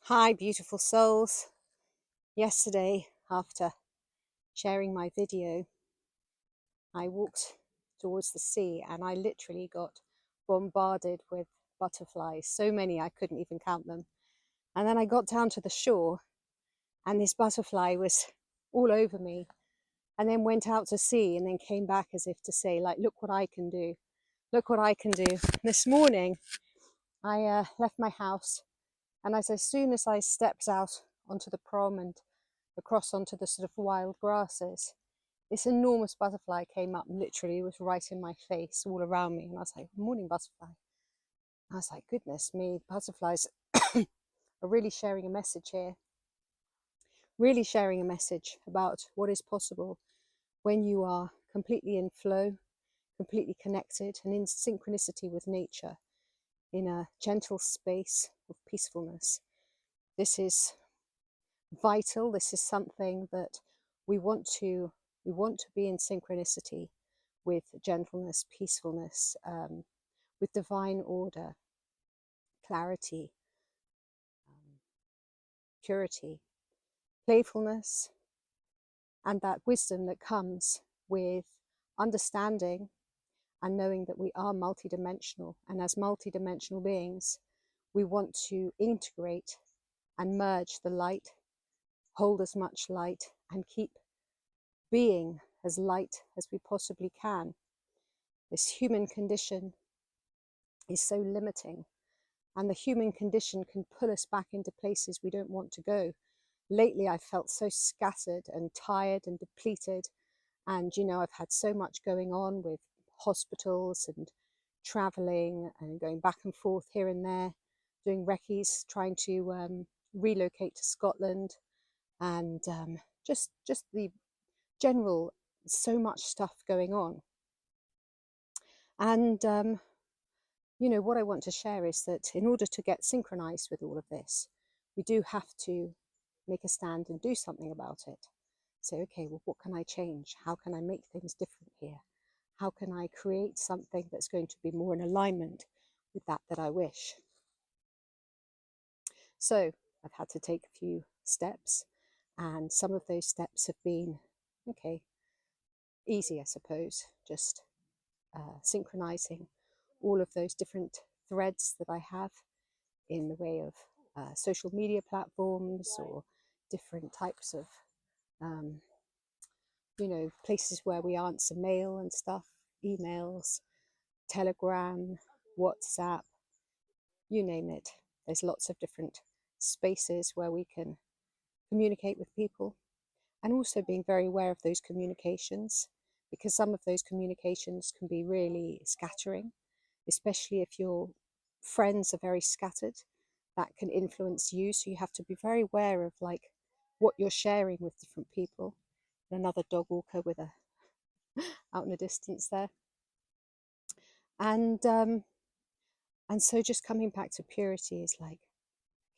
Hi, beautiful souls. Yesterday, after sharing my video, I walked towards the sea and I literally got bombarded with butterflies. So many I couldn't even count them. And then I got down to the shore and this butterfly was all over me, and then went out to sea and then came back as if to say, like, look what I can do. Look what I can do. This morning, I left my house, and as soon as I stepped out onto the prom and across onto the sort of wild grasses, this enormous butterfly came up and literally was right in my face, all around me. And I was like, morning, butterfly. I was like, goodness me, butterflies are really sharing a message here. Really sharing a message about what is possible when you are completely in flow, completely connected and in synchronicity with nature, in a gentle space of peacefulness. This is vital. This is something that we want to be in synchronicity with gentleness, peacefulness, with divine order, clarity, purity, playfulness, and that wisdom that comes with understanding and knowing that we are multidimensional. And as multidimensional beings, we want to integrate and merge the light, hold as much light, and keep being as light as we possibly can. This human condition is so limiting, and the human condition can pull us back into places we don't want to go. Lately, I've felt so scattered and tired and depleted, and I've had so much going on with hospitals and traveling and going back and forth here and there, doing recce's, trying to relocate to Scotland, and just the general, so much stuff going on. And what I want to share is that in order to get synchronized with all of this, we do have to make a stand and do something about it. Say, okay, well, what can I change? How can I make things different here? How can I create something that's going to be more in alignment with that I wish? So I've had to take a few steps, and some of those steps have been, okay, easy, I suppose, just synchronizing all of those different threads that I have in the way of social media platforms or different types of places where we answer mail and stuff, emails, Telegram, WhatsApp, you name it. There's lots of different spaces where we can communicate with people, and also being very aware of those communications, because some of those communications can be really scattering, especially if your friends are very scattered. That can influence you, so you have to be very aware of like what you're sharing with different people. Another dog walker with a out in the distance there, and so just coming back to purity is like,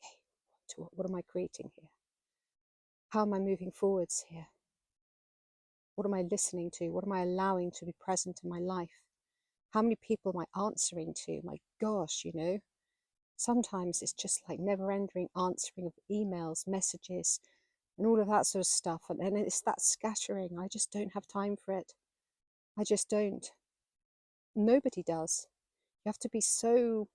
okay, what am I creating here? How am I moving forwards here? What am I listening to? What am I allowing to be present in my life? How many people am I answering to? My gosh, sometimes it's just like never-ending answering of emails, messages, and all of that sort of stuff. And it's that scattering. I just don't have time for it. I just don't. Nobody does. You have to be so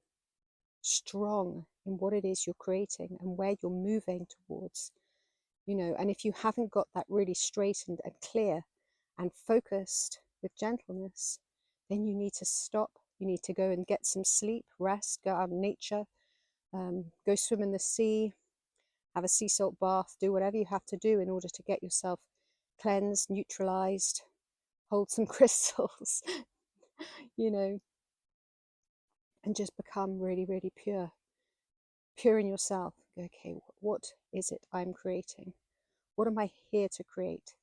strong in what it is you're creating and where you're moving towards, and if you haven't got that really straightened and clear and focused with gentleness, then you need to stop. You need to go and get some sleep, rest, go out in nature, go swim in the sea, have a sea salt bath, do whatever you have to do in order to get yourself cleansed, neutralized, hold some crystals, and just become really, really pure in yourself. Go, okay, what is it I'm creating? What am I here to create?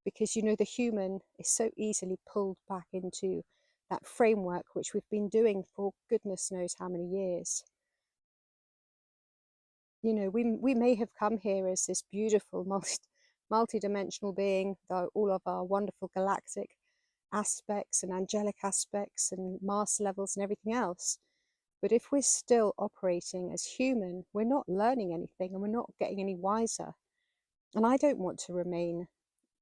Because the human is so easily pulled back into that framework which we've been doing for goodness knows how many years. We may have come here as this beautiful multi-dimensional being, though all of our wonderful galactic aspects and angelic aspects and mass levels and everything else. But if we're still operating as human, we're not learning anything and we're not getting any wiser. And I don't want to remain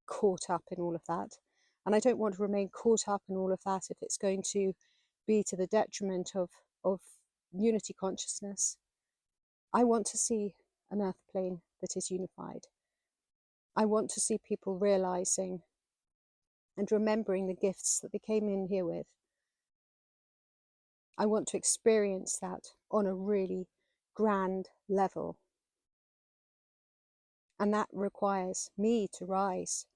caught up in all of that. And I don't want to remain caught up in all of that if it's going to be to the detriment of unity consciousness. I want to see an earth plane that is unified. I want to see people realizing and remembering the gifts that they came in here with. I want to experience that on a really grand level. And that requires me to rise,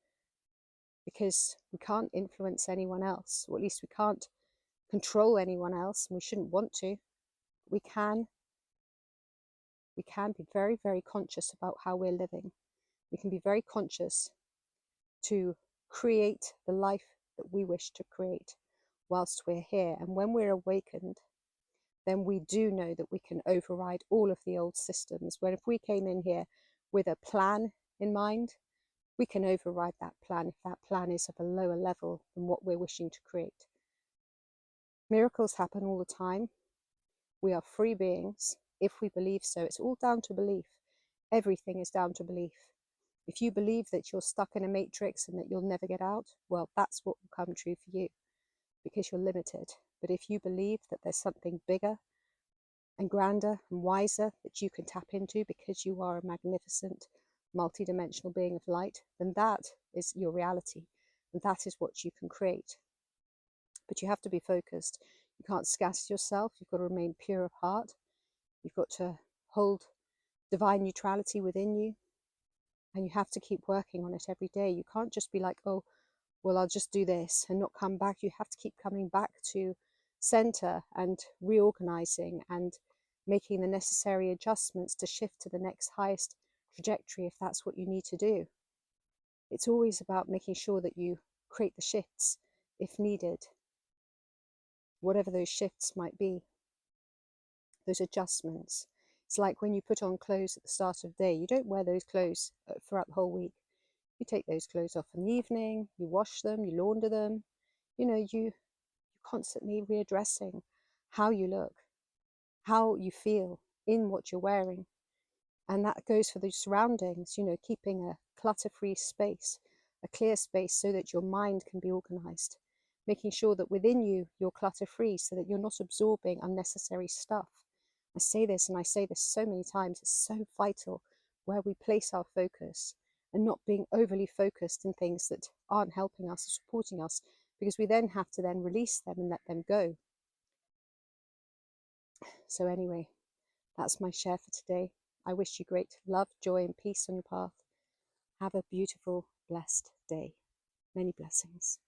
because we can't influence anyone else, or at least we can't control anyone else, and we shouldn't want to. We can be very, very conscious about how we're living. We can be very conscious to create the life that we wish to create whilst we're here. And when we're awakened, then we do know that we can override all of the old systems. When if we came in here with a plan in mind, we can override that plan if that plan is of a lower level than what we're wishing to create. Miracles happen all the time. We are free beings if we believe so. It's all down to belief. Everything is down to belief. If you believe that you're stuck in a matrix and that you'll never get out, well, that's what will come true for you, because you're limited. But if you believe that there's something bigger and grander and wiser that you can tap into because you are a magnificent multi-dimensional being of light, then that is your reality, and that is what you can create. But you have to be focused. You can't scatter yourself. You've got to remain pure of heart. You've got to hold divine neutrality within you, and you have to keep working on it every day. You can't just be like, oh, well, I'll just do this and not come back. You have to keep coming back to center and reorganizing and making the necessary adjustments to shift to the next highest trajectory if that's what you need to do. It's always about making sure that you create the shifts if needed, whatever those shifts might be, those adjustments. It's like when you put on clothes at the start of the day, you don't wear those clothes throughout the whole week. You take those clothes off in the evening, you wash them, you launder them. You know, you're constantly readdressing how you look, how you feel in what you're wearing. And that goes for the surroundings, you know, keeping a clutter-free space, a clear space so that your mind can be organized, making sure that within you, you're clutter-free so that you're not absorbing unnecessary stuff. I say this, and I say this so many times, it's so vital where we place our focus and not being overly focused in things that aren't helping us or supporting us, because we then have to then release them and let them go. So anyway, that's my share for today. I wish you great love, joy, and peace on your path. Have a beautiful, blessed day. Many blessings.